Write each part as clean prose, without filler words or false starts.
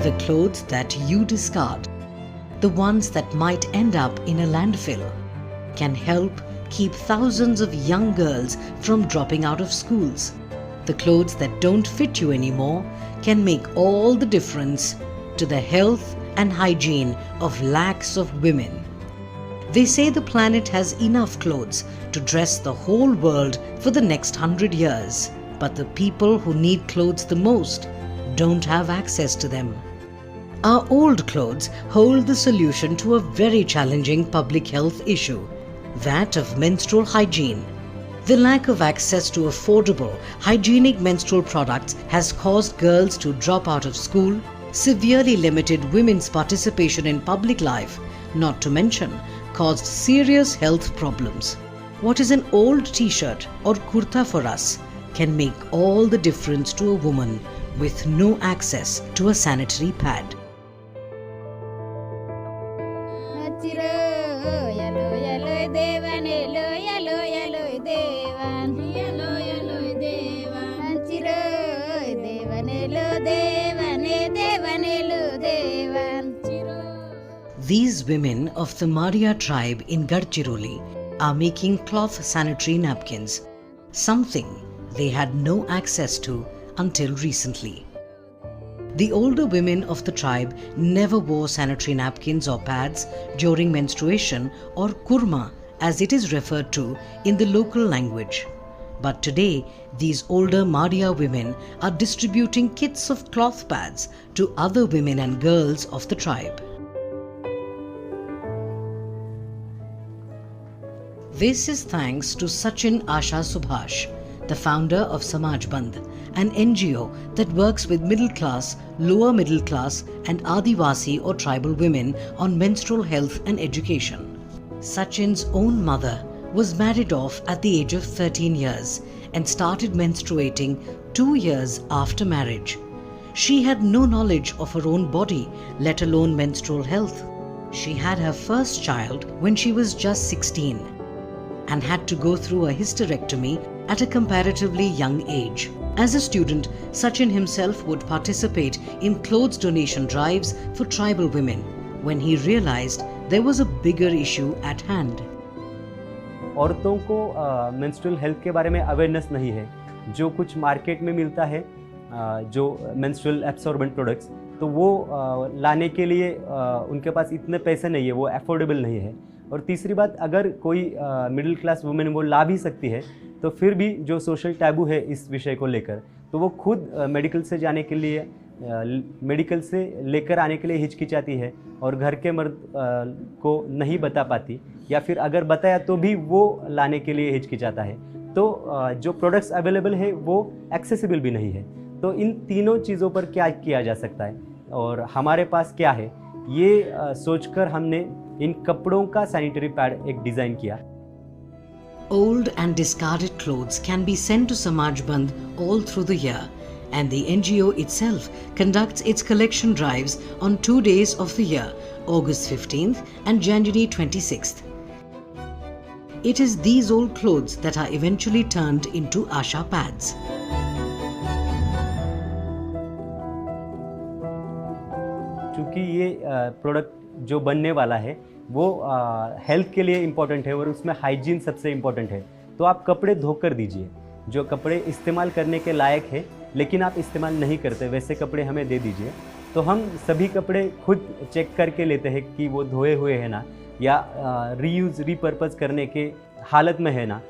The clothes that you discard, the ones that might end up in a landfill, can help keep thousands of young girls from dropping out of schools. The clothes that don't fit you anymore can make all the difference to the health and hygiene of lakhs of women. They say the planet has enough clothes to dress the whole world for the next 100 years. But the people who need clothes the most don't have access to them. Our old clothes hold the solution to a very challenging public health issue, that of menstrual hygiene. The lack of access to affordable, hygienic menstrual products has caused girls to drop out of school, severely limited women's participation in public life, not to mention caused serious health problems. What is an old t-shirt or kurta for us can make all the difference to a woman with no access to a sanitary pad. These women of the Maria tribe in Gadchiroli are making cloth sanitary napkins, something they had no access to until recently. The older women of the tribe never wore sanitary napkins or pads during menstruation, or Kurma as it is referred to in the local language. But today, these older Maria women are distributing kits of cloth pads to other women and girls of the tribe. This is thanks to Sachin Asha Subhash, the founder of Samajbandh, an NGO that works with middle class, lower middle class and Adivasi or tribal women on menstrual health and education. Sachin's own mother was married off at the age of 13 years and started menstruating 2 years after marriage. She had no knowledge of her own body, let alone menstrual health. She had her first child when she was just 16 and had to go through a hysterectomy at a comparatively young age. As a student, Sachin himself would participate in clothes donation drives for tribal women when he realized there was a bigger issue at hand. औरतों को menstrual health के बारे में awareness नहीं है। जो कुछ market में मिलता है जो मेंस्ट्रुअल एब्सॉर्बेंट प्रोडक्ट्स, तो वो लाने के लिए उनके पास इतने पैसे नहीं है, वो अफोर्डेबल नहीं है। और तीसरी बात, अगर कोई मिडिल क्लास वुमेन वो ला भी सकती है, तो फिर भी जो सोशल टैबू है इस विषय को लेकर, तो वो खुद मेडिकल से जाने के लिए, मेडिकल से लेकर आने के लिए हिचकिचाती है और घर के मर्द को नहीं बता पाती, या फिर अगर बताया तो भी वो लाने के लिए हिचकिचाता है। तो जो प्रोडक्ट्स अवेलेबल है वो एक्सेसिबल भी नहीं है। तो इन तीनों चीज़ों पर क्या किया जा सकता है और हमारे पास क्या है, ये सोचकर हमने इन कपड़ों का सैनिटरी पैड एक डिज़ाइन किया। Old and discarded clothes can be sent to Samajbandh all through the year, and the NGO itself conducts its collection drives on 2 days of the year, August 15th and January 26th. It is these old clothes that are eventually turned into Asha pads. चूँकि ये product जो बनने वाला है वो health के लिए important है और उसमें हाइजीन सबसे इम्पॉर्टेंट है, तो आप कपड़े धोकर दीजिए। जो कपड़े इस्तेमाल करने के लायक है लेकिन आप इस्तेमाल नहीं करते, वैसे कपड़े हमें दे दीजिए। तो हम सभी कपड़े खुद चेक करके लेते हैं कि वो धोए हुए हैं ना, या रीयूज़ रीपर्पज़ करने के हालत में है ना।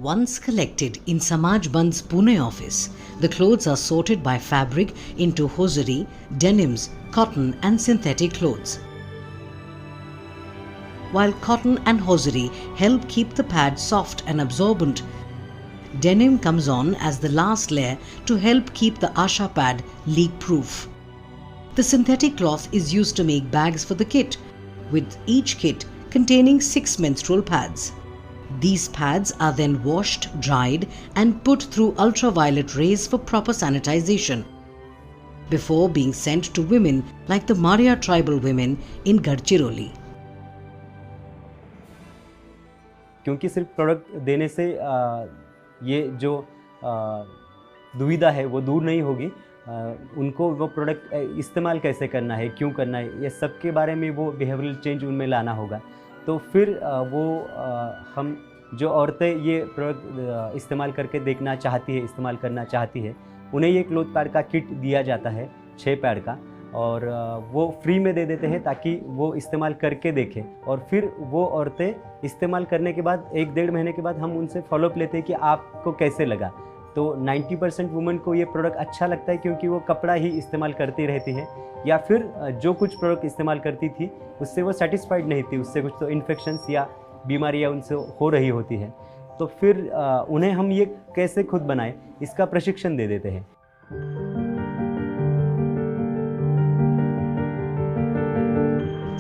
Once collected in Samajbandh's Pune office, the clothes are sorted by fabric into hosiery, denims, cotton and synthetic clothes. While cotton and hosiery help keep the pad soft and absorbent, denim comes on as the last layer to help keep the Asha pad leak-proof. The synthetic cloth is used to make bags for the kit, with each kit containing 6 menstrual pads. These pads are then washed, dried and put through ultraviolet rays for proper sanitization before being sent to women like the Maria tribal women in Gadchiroli. क्योंकि सिर्फ product देने से ये जो दुविधा है वो दूर नहीं होगी, उनको वो प्रोडक्ट इस्तेमाल कैसे करना है, क्यों करना है, ये सब के बारे में वो बिहेवियरल चेंज उनमें लाना होगा। तो फिर हम जो औरतें ये प्रोडक्ट इस्तेमाल करके देखना चाहती है, इस्तेमाल करना चाहती है, उन्हें ये क्लॉथ पैड का किट दिया जाता है 6 पैड का, और वो फ्री में दे देते हैं ताकि वो इस्तेमाल करके देखें। और फिर वो औरतें इस्तेमाल करने के बाद 1-1.5 महीने के बाद हम उनसे फॉलोअप लेते हैं कि आपको कैसे लगा। तो 90% वुमेन को ये प्रोडक्ट अच्छा लगता है क्योंकि वो कपड़ा ही इस्तेमाल करती रहती है, या फिर जो कुछ प्रोडक्ट इस्तेमाल करती थी उससे वो सेटिस्फाइड नहीं थी, उससे कुछ तो इन्फेक्शंस या बीमारियाँ उनसे हो रही होती है। तो फिर उन्हें हम ये कैसे खुद बनाएं, इसका प्रशिक्षण दे देते हैं।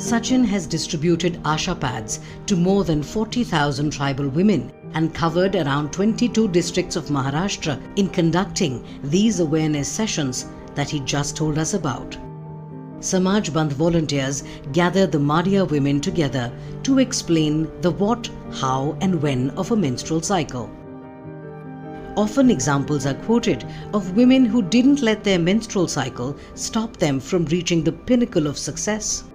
Sachin has distributed Asha Pads to more than 40,000 tribal women and covered around 22 districts of Maharashtra in conducting these awareness sessions that he just told us about. Samajbandh volunteers gather the Madia women together to explain the what, how and when of a menstrual cycle. Often examples are quoted of women who didn't let their menstrual cycle stop them from reaching the pinnacle of success.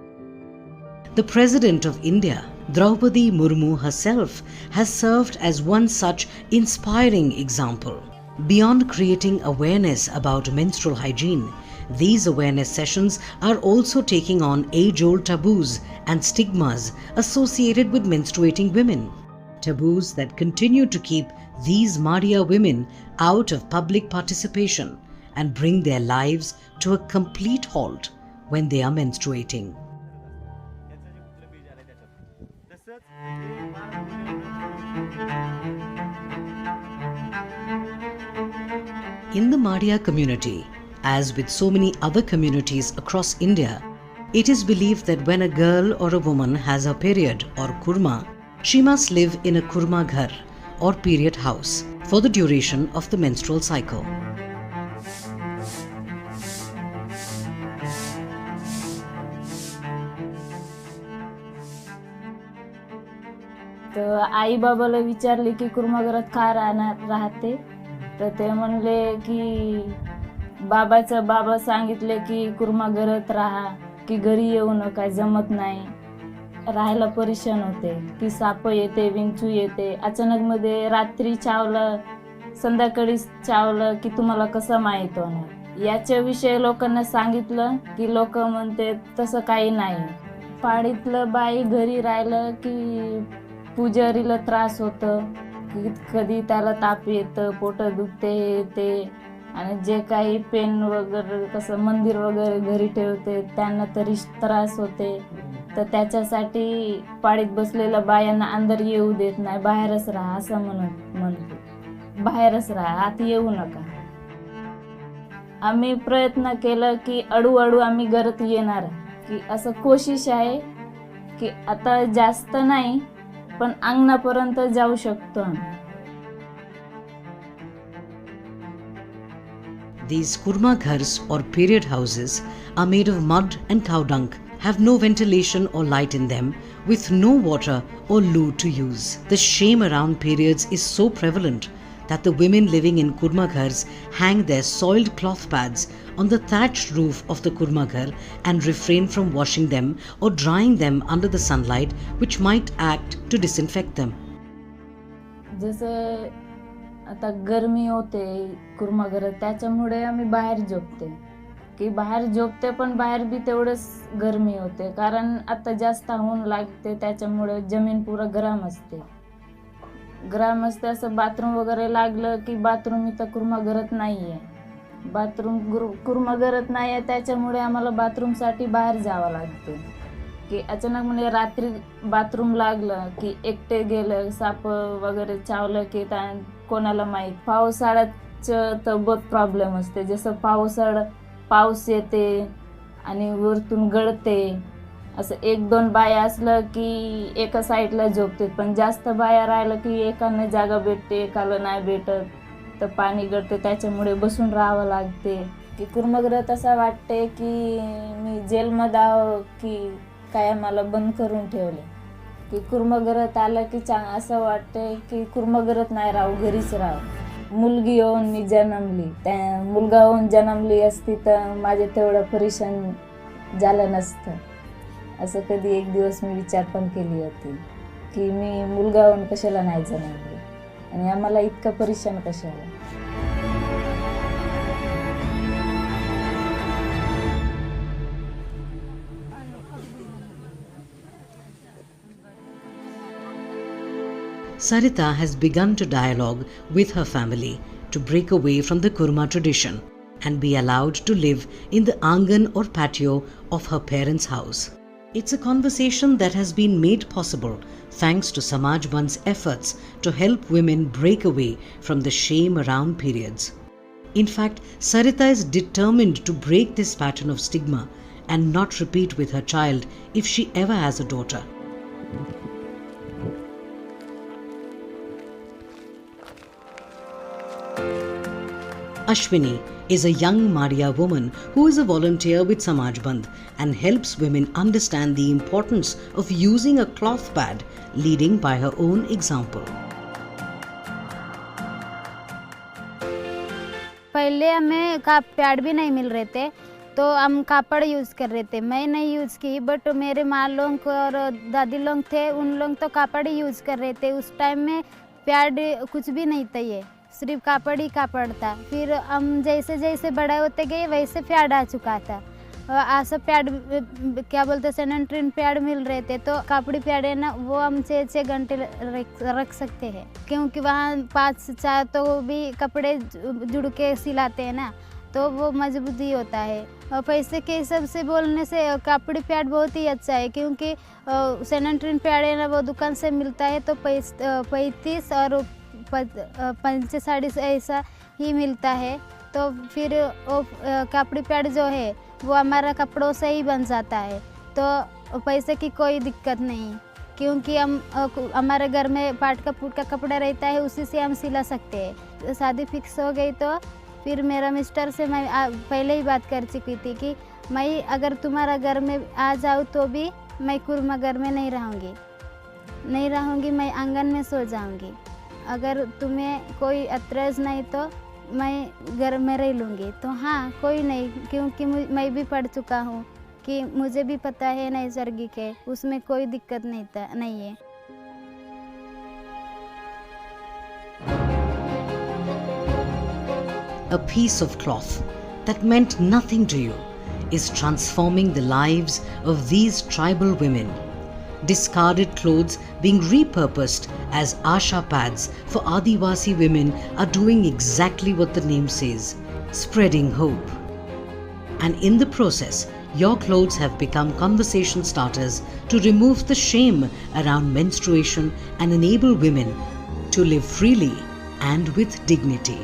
The President of India, Draupadi Murmu herself, has served as one such inspiring example. Beyond creating awareness about menstrual hygiene, these awareness sessions are also taking on age-old taboos and stigmas associated with menstruating women. Taboos that continue to keep these Madia women out of public participation and bring their lives to a complete halt when they are menstruating. In the Madia community, as with so many other communities across India, it is believed that when a girl or a woman has her period or Kurma, she must live in a Kurma ghar or period house for the duration of the menstrual cycle. तर आई बाबाला विचारले की कुर्माघरात का राहते, तर ते म्हणले की बाबा सांगितले की कुर्माघरात राहा, की घरी येऊ नका, जमत नाही, राहायला परेशान होते, की साप येते, विंचू येते, अचानक मध्ये रात्री चावलं, संध्याकाळी चावलं की तुम्हाला कसं माहीत होणार. याच्याविषयी लोकांना सांगितलं की लोक म्हणते तसं काही नाही. पाडीतलं बाई घरी राहिलं की पुजारीला त्रास होतं, की कधी त्याला ताप येतं, पोट दुखते, येते, आणि जे काही पेन वगैरे कसं मंदिर वगैरे घरी ठेवते त्यांना तरी त्रास होते. तर त्याच्यासाठी पाडीत बसलेल्या बायांना अंदर येऊ देत नाही, बाहेरच राहा असं म्हणते, बाहेरच राहा, आत येऊ नका. आम्ही प्रयत्न केलं की अडू आम्ही घरात येणार, की असं कोशिश आहे की आता जास्त नाही पण अंगणापर्यंत जाऊ शकतो आम्ही. These Kurma ghars or period houses are made of mud and cow dung, have no ventilation or light in them, with no water or loo to use. The shame around periods is so prevalent that the women living in Kurma ghars hang their soiled cloth pads on the thatched roof of the Kurma ghar and refrain from washing them or drying them under the sunlight, which might act to disinfect them. जसं आता गरमी होते कुर्मा घरात, त्याच्यामुळे आम्ही बाहेर झोपते, की बाहेर झोपते पण बाहेर बी तेवढंच गरमी होते, कारण आता जास्त ऊन लागते, त्याच्यामुळे जमीन पुरा गरम असते. असं बाथरूम वगैरे लागलं की बाथरूम इथं कुर्मा घरात नाही आहे, कुर्मा घरात नाही आहे, त्याच्यामुळे आम्हाला बाथरूमसाठी बाहेर जावं लागते. की अचानक म्हणजे रात्री बाथरूम लागलं की एकटे गेलं, साप वगैरे चावलं की कोणाला माहीत. पावसाळ्याचं तर बहुत प्रॉब्लेम असते, जसं पाऊस येते आणि वरतून गळते, असं 1-2 बाया असलं की एका साईडला झोपते, पण जास्त बाया राहिलं की एकाने जागा भेटते, एकाला नाही भेटत, तर पाणी गळते, त्याच्यामुळे बसून राहावं लागते. की कुर्माघरात असं वाटते की मी जेलमध्ये आहो की काय मला बंद करून ठेवले. की कुर्माघरात आलं की असं वाटते की कुर्माघरात नाही राहू, घरीच राहू. मुलगी होऊन मी जन्मली, त्या मुलगा होऊन जन्मली असती तर माझे तेवढं परेशान झालं नसतं. असं कधी एक दिवस मी विचार पण केली होती की मी मुलगा होऊन कशाला नाही जन्मली आणि आम्हाला इतकं परेशान कशाला. Sarita has begun to dialogue with her family to break away from the Kurma tradition and be allowed to live in the angan or patio of her parents' house. It's a conversation that has been made possible thanks to Samajbandh's efforts to help women break away from the shame around periods. In fact, Sarita is determined to break this pattern of stigma and not repeat with her child if she ever has a daughter. Ashwini is a young Maria woman who is a volunteer with Samajbandh and helps women understand the importance of using a cloth pad, leading by her own example. पहले हमें pad भी नहीं मिल रहे थे तो हम कापड़ use कर रहे थे. मैं नहीं यूज़ की बट मेरे माँ लोग और दादी लोग थे, उन लोग तो कापड़ ही यूज़ कर रहे थे. उस टाइम में पैड कुछ भी नहीं था, ये सिर्फ कापड़ ही कापड़ था. फिर हम जैसे जैसे बड़े होते गए वैसे पैड आ चुका था. ऐसा पैड क्या बोलते सैनिटरी पैड मिल रहे थे तो कापड़ी पैड है ना, वो हम 6 घंटे रख सकते हैं क्योंकि वहाँ 5 से 4 तो भी कपड़े जुड़ के सिलाते हैं ना, तो वो मजबूती होता है. और पैसे के हिसाब से बोलने से कापड़ी पैड बहुत ही अच्छा है क्योंकि सैनिटरी पैड है ना वो दुकान से मिलता है तो 35 और 45 ऐसा ही मिलता है. तो फिर वो कापड़ी पैड जो है वो हमारा कपड़ों से ही बन जाता है, तो पैसे की कोई दिक्कत नहीं क्योंकि हम हमारे घर में पाट का फूट का कपड़ा रहता है, उसी से हम सिला सकते हैं. शादी फिक्स हो गई तो फिर मेरा मिस्टर से मैं पहले ही बात कर चुकी थी कि मैं अगर तुम्हारा घर में आ जाऊँ तो भी मैं कुर्मा घर में नहीं रहूँगी, मैं आंगन में सो जाऊँगी. अगर तुम्हें कोई एतराज़ नहीं तो मैं घर में रह लूँगी. तो हाँ कोई नहीं, क्योंकि मैं भी पढ़ चुका हूँ कि मुझे भी पता है नैसर्गिक है, उसमें कोई दिक्कत नहीं है. A piece of cloth that meant nothing to you is transforming the lives of these tribal women. Discarded clothes being repurposed as Asha pads for Adivasi women are doing exactly what the name says, spreading hope. And in the process, your clothes have become conversation starters to remove the shame around menstruation and enable women to live freely and with dignity.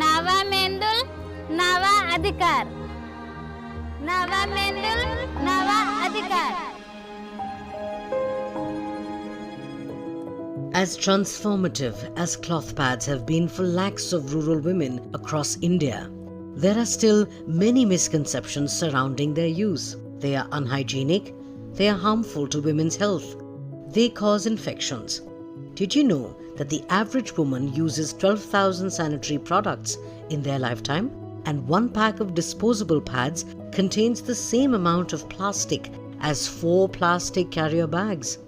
Nava Mendul, Nava Adhikar. Nava Mendul, Nava Adhikar. As transformative as cloth pads have been for lakhs of rural women across India, there are still many misconceptions surrounding their use. They are unhygienic, they are harmful to women's health, they cause infections. Did you know that the average woman uses 12,000 sanitary products in their lifetime? And one pack of disposable pads contains the same amount of plastic as 4 plastic carrier bags.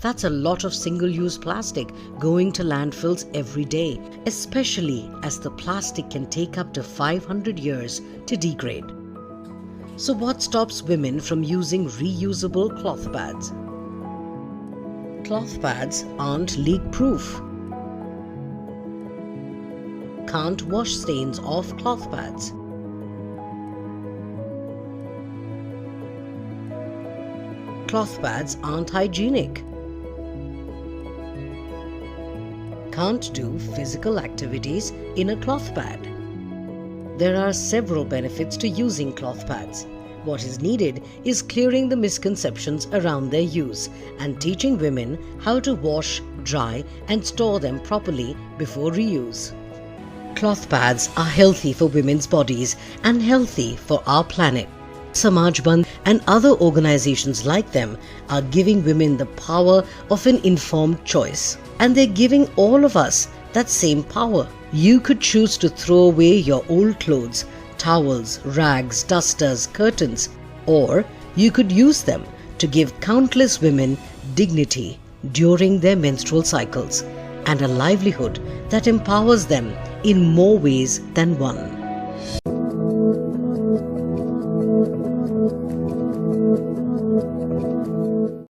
That's a lot of single-use plastic going to landfills every day, especially as the plastic can take up to 500 years to degrade. So what stops women from using reusable cloth pads? Cloth pads aren't leak-proof. Can't wash stains off cloth pads. Cloth pads aren't hygienic. Can't do physical activities in a cloth pad. There are several benefits to using cloth pads. What is needed is clearing the misconceptions around their use and teaching women how to wash, dry and store them properly before reuse. Cloth pads are healthy for women's bodies and healthy for our planet. Samajbandh and other organizations like them are giving women the power of an informed choice. And they're giving all of us that same power. You could choose to throw away your old clothes, towels, rags, dusters, curtains, or you could use them to give countless women dignity during their menstrual cycles and a livelihood that empowers them in more ways than one.